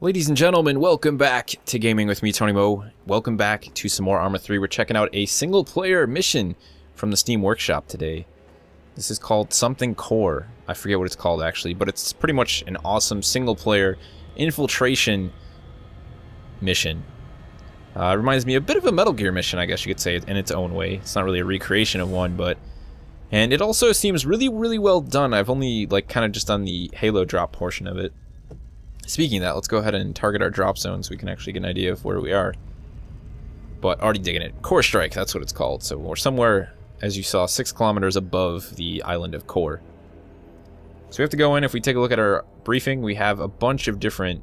Ladies and gentlemen, welcome back to Gaming with me, Tony Mo. Welcome back to some more Arma 3. We're checking out a single-player mission from the Steam Workshop today. This is called something Core. I forget what it's called, actually, but it's pretty much an awesome single-player infiltration mission. It reminds me a bit of a Metal Gear mission, I guess you could say, in its own way. It's not really a recreation of one, but... And it also seems really, really well done. I've only, kind of just done the Halo drop portion of it. Speaking of that, let's go ahead and target our drop zone so we can actually get an idea of where we are. But already digging it. Core Strike, that's what it's called. So we're somewhere, as you saw, 6 kilometers above the island of Core. So we have to go in. If we take a look at our briefing, we have a bunch of different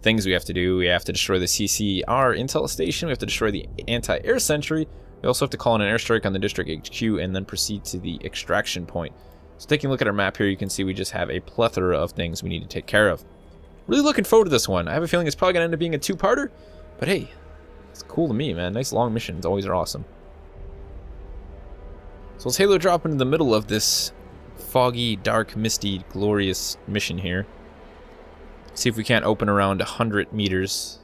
things we have to do. We have to destroy the CCR Intel Station. We have to destroy the anti-air sentry. We also have to call in an airstrike on the District HQ and then proceed to the extraction point. So taking a look at our map here, you can see we just have a plethora of things we need to take care of. Really looking forward to this one. I have a feeling it's probably going to end up being a two-parter, but hey, it's cool to me, man. Nice long missions always are awesome. So let's Halo drop into the middle of this foggy, dark, misty, glorious mission here. See if we can't open around 100 meters.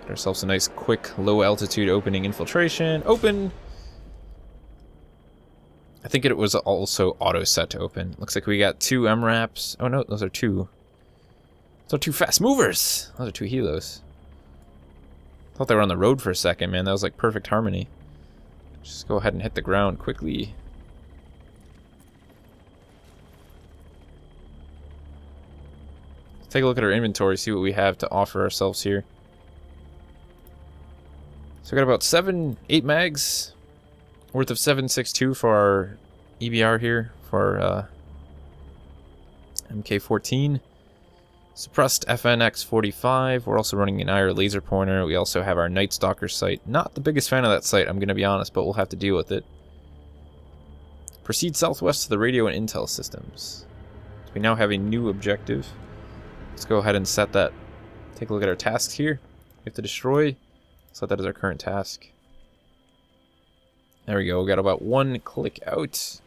Get ourselves a nice, quick, low-altitude opening infiltration. Open! I think it was also auto-set to open. Looks like we got 2 MRAPs. Oh no, those are 2. Those are 2 fast movers! Those are 2 helos. Thought they were on the road for a second, man. That was like perfect harmony. Just go ahead and hit the ground quickly. Let's take a look at our inventory, see what we have to offer ourselves here. So we got about 8 mags worth of 7.62 for our EBR here, for our MK14. Suppressed FNX45. We're also running an IR laser pointer. We also have our Night Stalker sight. Not the biggest fan of that sight, I'm going to be honest, but we'll have to deal with it. Proceed southwest to the radio and intel systems. So we now have a new objective. Let's go ahead and set that. Take a look at our tasks here. We have to destroy. Set that as our current task. There we go. We got about 1 click out. Let's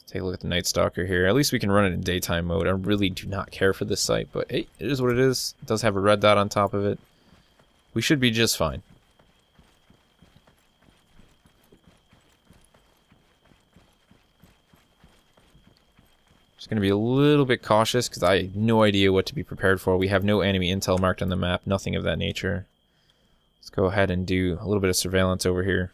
take a look at the Night Stalker here. At least we can run it in daytime mode. I really do not care for this sight, but hey, it is what it is. It does have a red dot on top of it. We should be just fine. Just going to be a little bit cautious because I have no idea what to be prepared for. We have no enemy intel marked on the map, nothing of that nature. Let's go ahead and do a little bit of surveillance over here.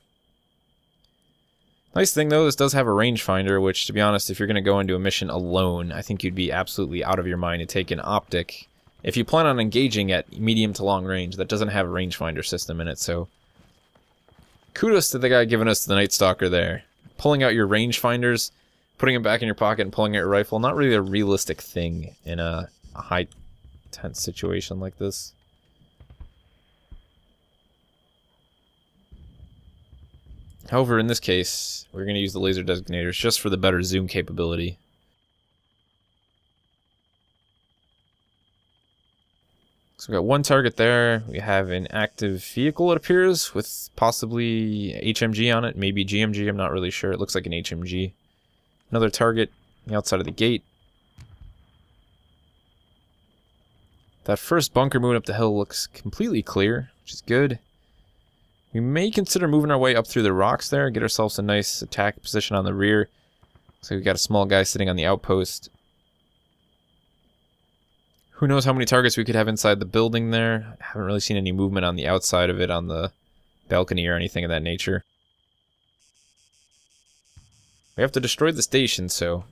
Nice thing though, this does have a rangefinder, which to be honest, if you're going to go into a mission alone, I think you'd be absolutely out of your mind to take an optic. If you plan on engaging at medium to long range, that doesn't have a rangefinder system in it, so kudos to the guy giving us the Night Stalker there. Pulling out your rangefinders, putting them back in your pocket and pulling out your rifle, not really a realistic thing in a high tense situation like this. However, in this case, we're going to use the laser designators just for the better zoom capability. So we got 1 target there. We have an active vehicle, it appears, with possibly HMG on it, maybe GMG, I'm not really sure. It looks like an HMG. Another target on the outside of the gate. That first bunker moving up the hill looks completely clear, which is good. We may consider moving our way up through the rocks there, get ourselves a nice attack position on the rear. Looks like we got a small guy sitting on the outpost. Who knows how many targets we could have inside the building there. I haven't really seen any movement on the outside of it, on the balcony or anything of that nature. We have to destroy the station, so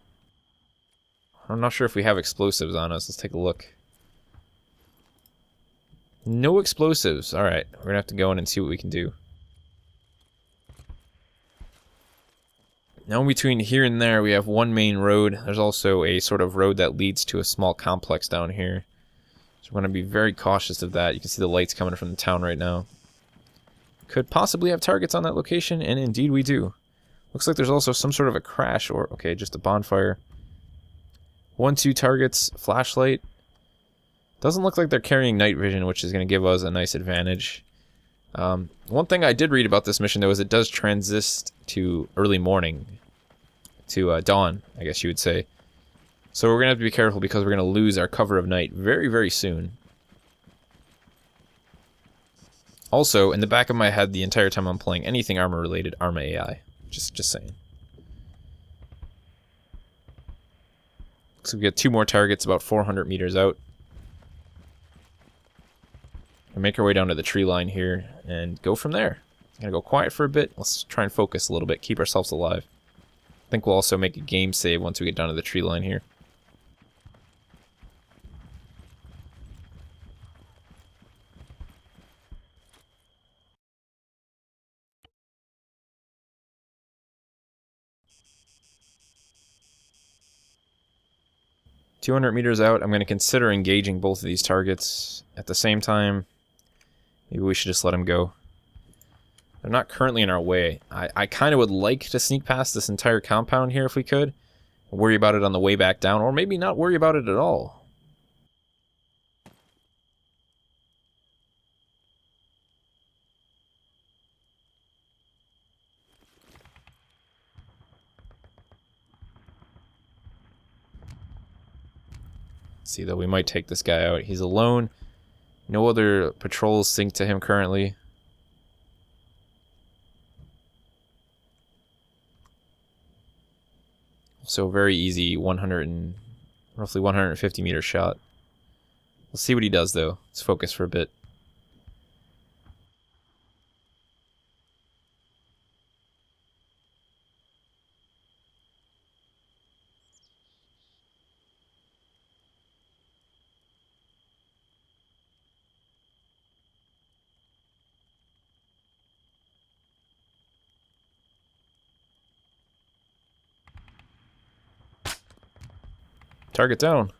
I'm not sure if we have explosives on us. Let's take a look. No explosives. Alright, we're gonna have to go in and see what we can do. Now in between here and there we have 1 main road. There's also a sort of road that leads to a small complex down here. So we're gonna be very cautious of that. You can see the lights coming from the town right now. Could possibly have targets on that location, and indeed we do. Looks like there's also some sort of a crash, or okay, just a bonfire. 1, 2 targets, flashlight. Doesn't look like they're carrying night vision, which is going to give us a nice advantage. One thing I did read about this mission, though, is it does transist to early morning. To dawn, I guess you would say. So we're going to have to be careful because we're going to lose our cover of night very, very soon. Also, in the back of my head the entire time I'm playing anything armor related, Arma AI. Just saying. So we get 2 more targets about 400 meters out. We'll make our way down to the tree line here and go from there. I'm going to go quiet for a bit. Let's try and focus a little bit, keep ourselves alive. I think we'll also make a game save once we get down to the tree line here. .200 meters out, I'm going to consider engaging both of these targets at the same time. Maybe we should just let them go. They're not currently in our way. I kind of would like to sneak past this entire compound here if we could. Worry about it on the way back down, or maybe not worry about it at all. Let's see, though, we might take this guy out. He's alone. No other patrols sync to him currently. So very easy, roughly 150 meter shot. We'll see what he does though. Let's focus for a bit. Target down.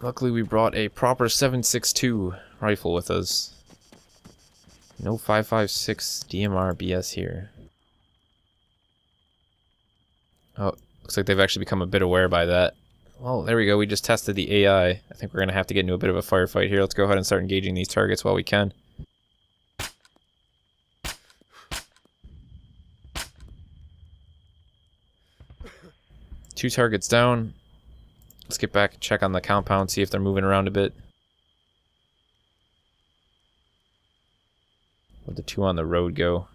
Luckily we brought a proper 7.62 rifle with us. No 5.56 DMR BS here. Oh, looks like they've actually become a bit aware by that. Well, there we go. We just tested the AI. I think we're going to have to get into a bit of a firefight here. Let's go ahead and start engaging these targets while we can. Two targets down. Let's get back and check on the compound, see if they're moving around a bit. Where'd the 2 on the road go?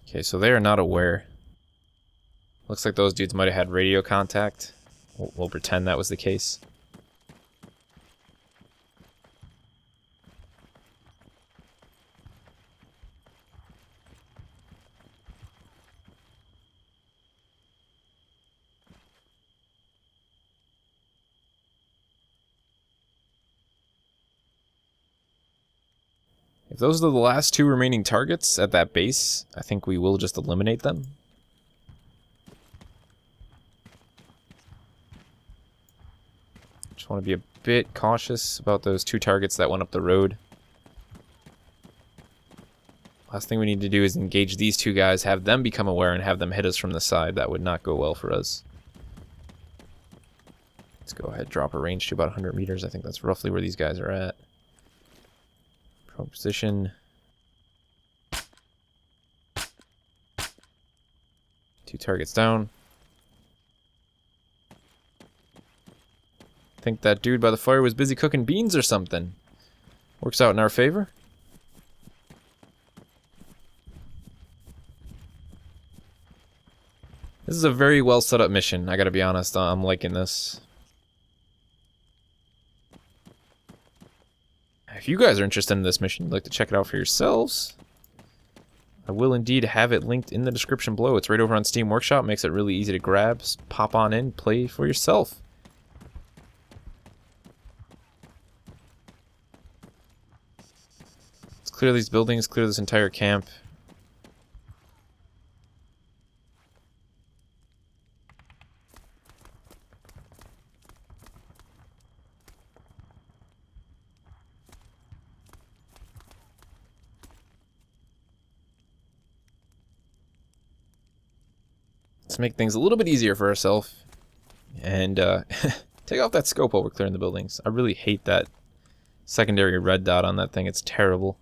Okay, so they are not aware. Looks like those dudes might have had radio contact. We'll pretend that was the case. If those are the last 2 remaining targets at that base, I think we will just eliminate them. Just want to be a bit cautious about those 2 targets that went up the road. Last thing we need to do is engage these 2 guys, have them become aware, and have them hit us from the side. That would not go well for us. Let's go ahead, drop a range to about 100 meters. I think that's roughly where these guys are at. Position. 2 targets down. I think that dude by the fire was busy cooking beans or something. Works out in our favor. This is a very well set up mission, I gotta be honest. I'm liking this. If you guys are interested in this mission, you'd like to check it out for yourselves, I will indeed have it linked in the description below. It's right over on Steam Workshop. Makes it really easy to grab. Pop on in, play for yourself. Let's clear these buildings, clear this entire camp. Let's make things a little bit easier for ourselves. And take off that scope while we're clearing the buildings. I really hate that secondary red dot on that thing. It's terrible.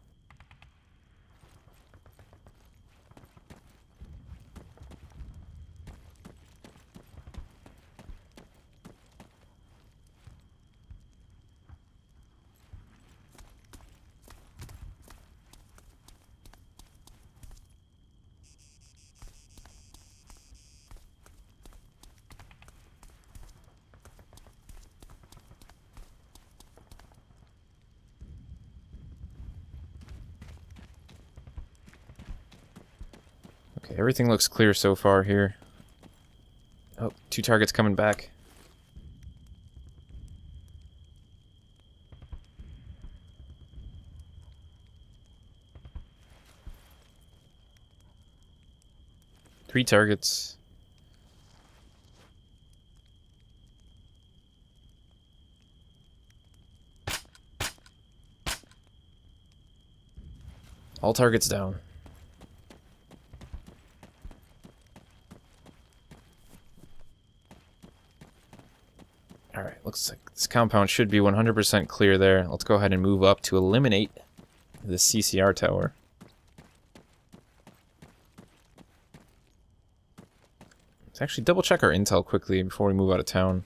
Okay, everything looks clear so far here. Oh, 2 targets coming back. Three targets. All targets down. Alright, looks like this compound should be 100% clear there. Let's go ahead and move up to eliminate the CCR tower. Let's actually double check our intel quickly before we move out of town.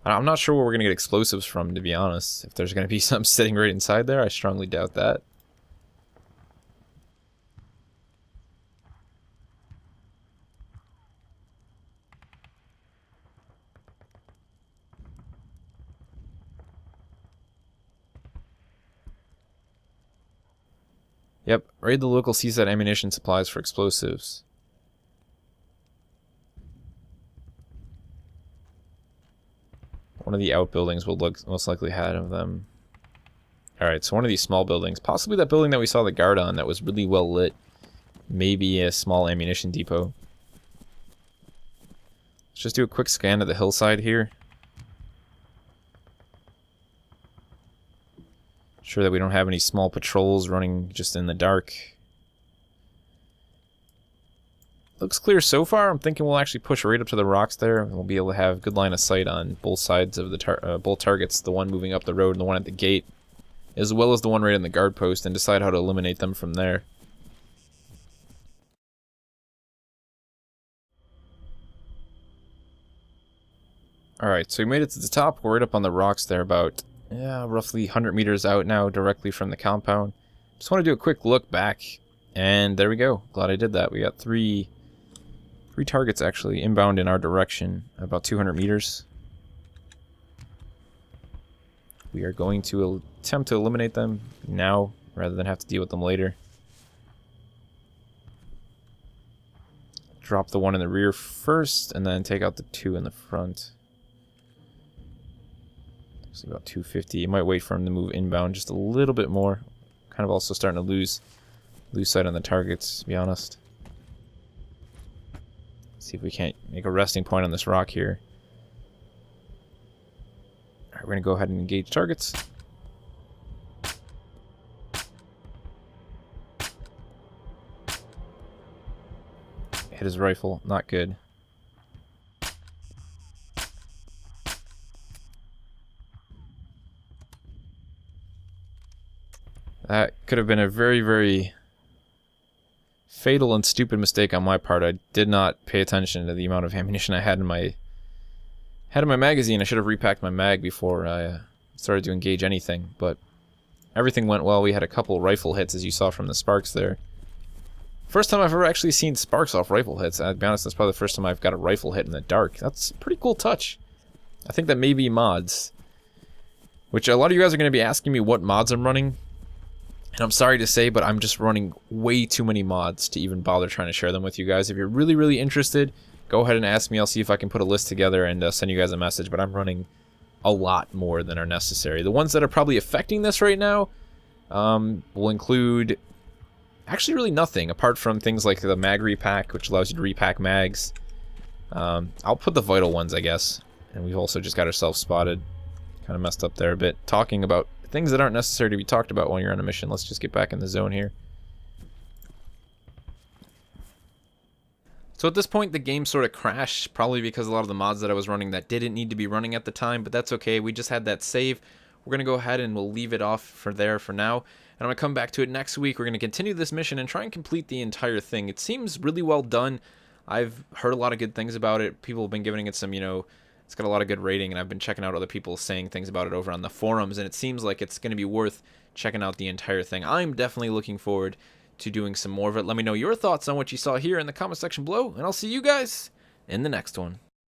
I'm not sure where we're going to get explosives from, to be honest. If there's going to be something sitting right inside there, I strongly doubt that. Yep, raid the local CSAT ammunition supplies for explosives. One of the outbuildings will look most likely have them. Alright, so one of these small buildings, possibly that building that we saw the guard on that was really well lit. Maybe a small ammunition depot. Let's just do a quick scan of the hillside here. Sure that we don't have any small patrols running just in the dark. Looks clear so far. I'm thinking we'll actually push right up to the rocks there, and we'll be able to have good line of sight on both sides of the both targets, the one moving up the road and the one at the gate, as well as the one right in the guard post, and decide how to eliminate them from there. Alright, so we made it to the top. We're right up on the rocks there, about roughly 100 meters out now, directly from the compound. Just want to do a quick look back, and there we go. Glad I did that. We got three targets actually inbound in our direction, about 200 meters. We are going to attempt to eliminate them now, rather than have to deal with them later. Drop the one in the rear first, and then take out the 2 in the front. About 250. You might wait for him to move inbound just a little bit more. Kind of also starting to lose sight on the targets, to be honest. See if we can't make a resting point on this rock here. Alright, we're going to go ahead and engage targets. Hit his rifle. Not good. That could have been a very, very fatal and stupid mistake on my part. I did not pay attention to the amount of ammunition I had in my magazine. I should have repacked my mag before I started to engage anything, but everything went well. We had a couple rifle hits, as you saw from the sparks there. First time I've ever actually seen sparks off rifle hits. I'll be honest, that's probably the first time I've got a rifle hit in the dark. That's a pretty cool touch. I think that may be mods, which a lot of you guys are going to be asking me what mods I'm running. And I'm sorry to say, but I'm just running way too many mods to even bother trying to share them with you guys. If you're really, really interested, go ahead and ask me. I'll see if I can put a list together and send you guys a message. But I'm running a lot more than are necessary. The ones that are probably affecting this right now will include actually really nothing, apart from things like the mag repack, which allows you to repack mags. I'll put the vital ones, I guess. And we've also just got ourselves spotted. Kind of messed up there a bit. Talking about things that aren't necessary to be talked about when you're on a mission. Let's just get back in the zone here. So at this point, the game sort of crashed, probably because a lot of the mods that I was running that didn't need to be running at the time, but that's okay. We just had that save. We're going to go ahead and we'll leave it off for there for now. And I'm going to come back to it next week. We're going to continue this mission and try and complete the entire thing. It seems really well done. I've heard a lot of good things about it. People have been giving it some, it's got a lot of good rating, and I've been checking out other people saying things about it over on the forums, and it seems like it's going to be worth checking out the entire thing. I'm definitely looking forward to doing some more of it. Let me know your thoughts on what you saw here in the comment section below, and I'll see you guys in the next one.